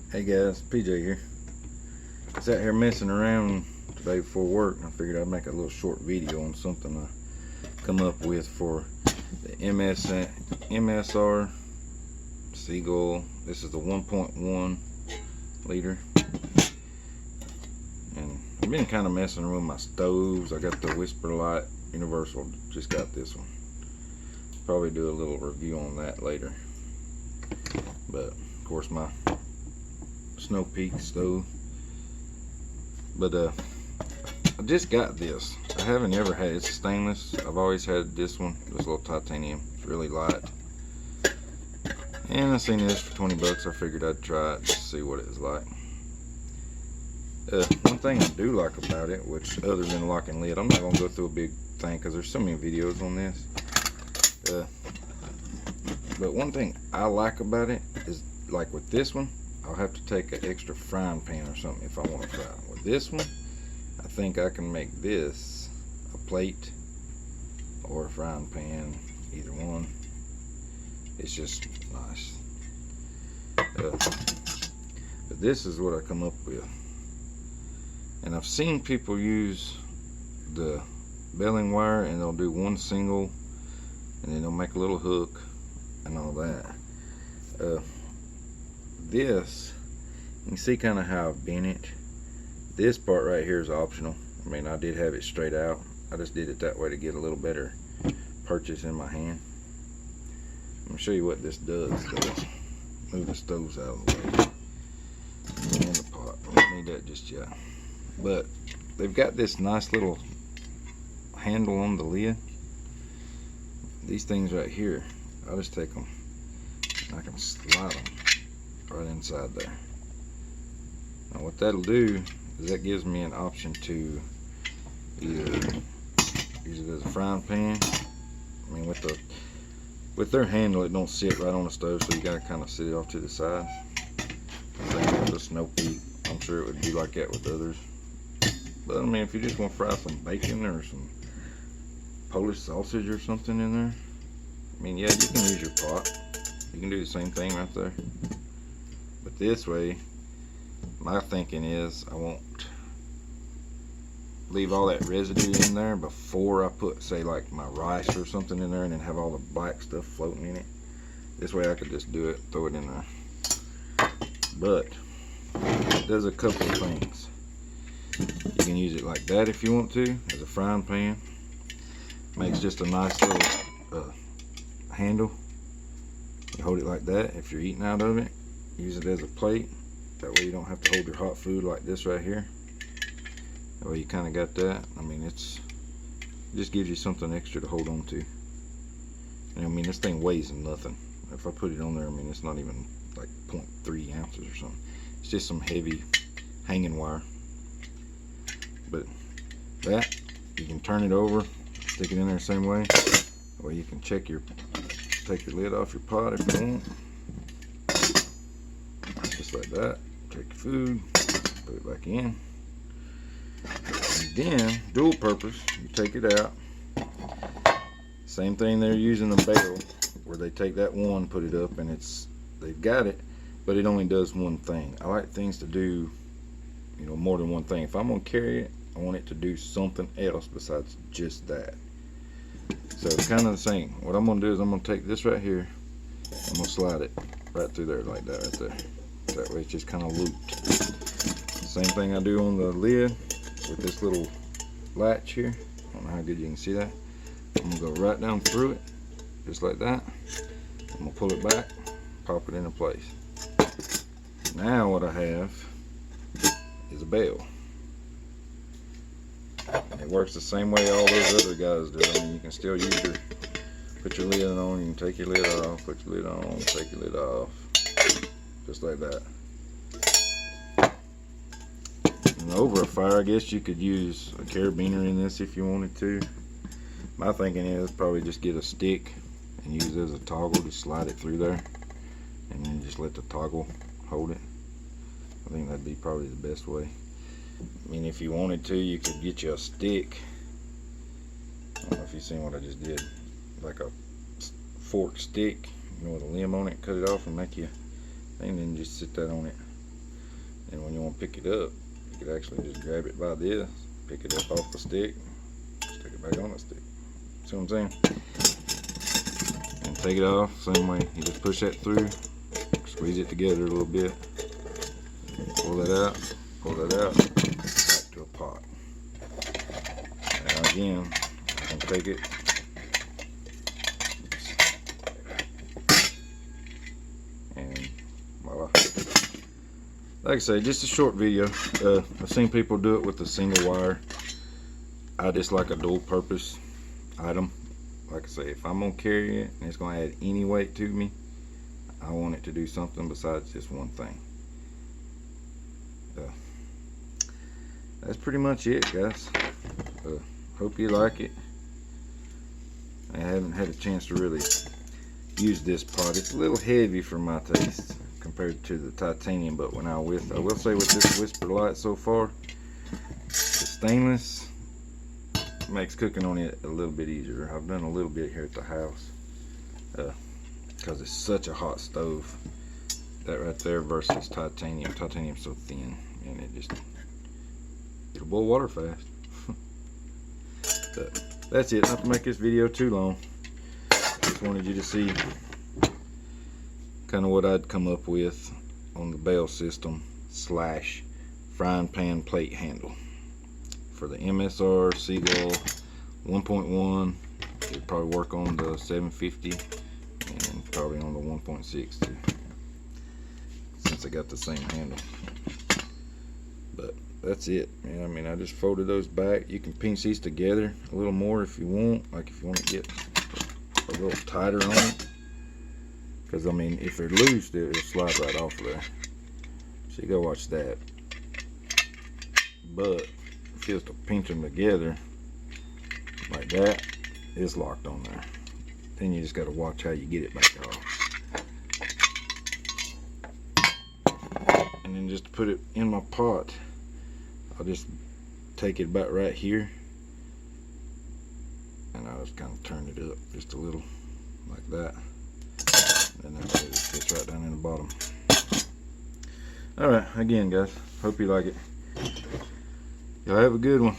Hey guys, PJ here. I was out here messing around today before work, and I figured I'd make a little short video on something I come up with for the MSR Seagull. This is the 1.1 liter, and I've been kind of messing around with my stoves. I got the Whisper Light Universal, just got this one. Probably do a little review on that later. But of course my Snow Peak stove. But I just got this. I haven't ever had it. It's stainless. I've always had this one, this little titanium. It's really light. And I seen this for 20 bucks. I figured I'd try it to see what it was like. One thing I do like about it, which other than lock and lid, I'm not gonna go through a big thing because there's so many videos on this. But one thing I like about it is, like with this one, I'll have to take an extra frying pan or something if I want to fry. With this one, I think I can make this a plate or a frying pan, either one. It's just nice. But this is what I come up with. And I've seen people use the baling wire, and they'll do one single, and then they'll make a little hook and all that. This, you can see kind of how I've bent it. This part right here is optional. I mean, I did have it straight out. I just did it that way to get a little better purchase in my hand. I'm gonna show you what this does. Move the stoves out of the way and the pot. I don't need that just yet. But they've got this nice little handle on the lid. These things right here, I'll just take them. I can slide them right inside there. Now what that'll do is that gives me an option to either use it as a frying pan. I mean, with their handle, it don't sit right on the stove, so you gotta kind of sit it off to the side. Same with the Snow Peak. I'm sure it would be like that with others. But I mean, if you just want to fry some bacon or some Polish sausage or something in there, I mean, yeah, you can use your pot. You can do the same thing right there. But this way, my thinking is I won't leave all that residue in there before I put, say, like my rice or something in there, and then have all the black stuff floating in it. This way I could just do it, throw it in there. But it does a couple of things. You can use it like that if you want to, as a frying pan. Makes just a nice little handle. You hold it like that if you're eating out of it. Use it as a plate. That way you don't have to hold your hot food like this right here. That way you kind of got that. I mean, it just gives you something extra to hold on to. And I mean, this thing weighs nothing. If I put it on there, I mean, it's not even like 0.3 ounces or something. It's just some heavy hanging wire. But that, you can turn it over, stick it in there the same way. That way you can take your lid off your pot if you want. Just like that. Take your food, put it back in. And then, dual purpose, you take it out. Same thing they're using the bale, where they take that one, put it up, and they've got it, but it only does one thing. I like things to do, you know, more than one thing. If I'm gonna carry it, I want it to do something else besides just that. So it's kind of the same. What I'm gonna do is I'm gonna take this right here, I'm gonna slide it right through there like that right there. That way it's just kind of looped. Same thing I do on the lid with this little latch here. I don't know how good you can see that. I'm gonna go right down through it, just like that. I'm gonna pull it back, pop it into place. Now what I have is a bale. It works the same way all those other guys do. I mean, you can still put your lid on, you can take your lid off, put your lid on, take your lid off, just like that. And over a fire, I guess you could use a carabiner in this if you wanted to. My thinking is probably just get a stick and use it as a toggle, just slide it through there, and then just let the toggle hold it. I think that'd be probably the best way. I mean, if you wanted to, you could get you a stick. I don't know if you've seen what I just did. Like a forked stick, you know, with a limb on it, cut it off and make you, and then just sit that on it. And when you want to pick it up, you can actually just grab it by this, pick it up off the stick, stick it back on the stick. See what I'm saying? And take it off, same way. You just push that through, squeeze it together a little bit, pull that out, back to a pot. Now again, I can take it, and voila. Like I say, just a short video. I've seen people do it with a single wire. I just like a dual purpose item. Like I say, if I'm gonna carry it and it's gonna add any weight to me, I want it to do something besides just one thing. That's pretty much it, guys. Hope you like it. I haven't had a chance to really use this pot. It's a little heavy for my taste compared to the titanium, but when I will say with this Whisper Light so far, the stainless makes cooking on it a little bit easier. I've done a little bit here at the house because it's such a hot stove. That right there versus titanium. Titanium's so thin, and it'll boil water fast. But that's it. Not to make this video too long. Just wanted you to see kind of what I'd come up with on the bell system / frying pan plate handle for the MSR Seagull 1.1. It'd probably work on the 750 and probably on the 1.6 too, since I got the same handle. But that's it, man. I mean, I just folded those back. You can pinch these together a little more if you want, like if you want to get a little tighter on it, because I mean, if they're loose, it'll slide right off of there. So you gotta watch that. But if you was to pinch them together like that, it's locked on there. Then you just gotta watch how you get it back off. And then just to put it in my pot, I'll just take it about right here, and I'll just kind of turn it up just a little like that, and then that way it fits right down in the bottom. Alright, again guys, hope you like it. Y'all have a good one.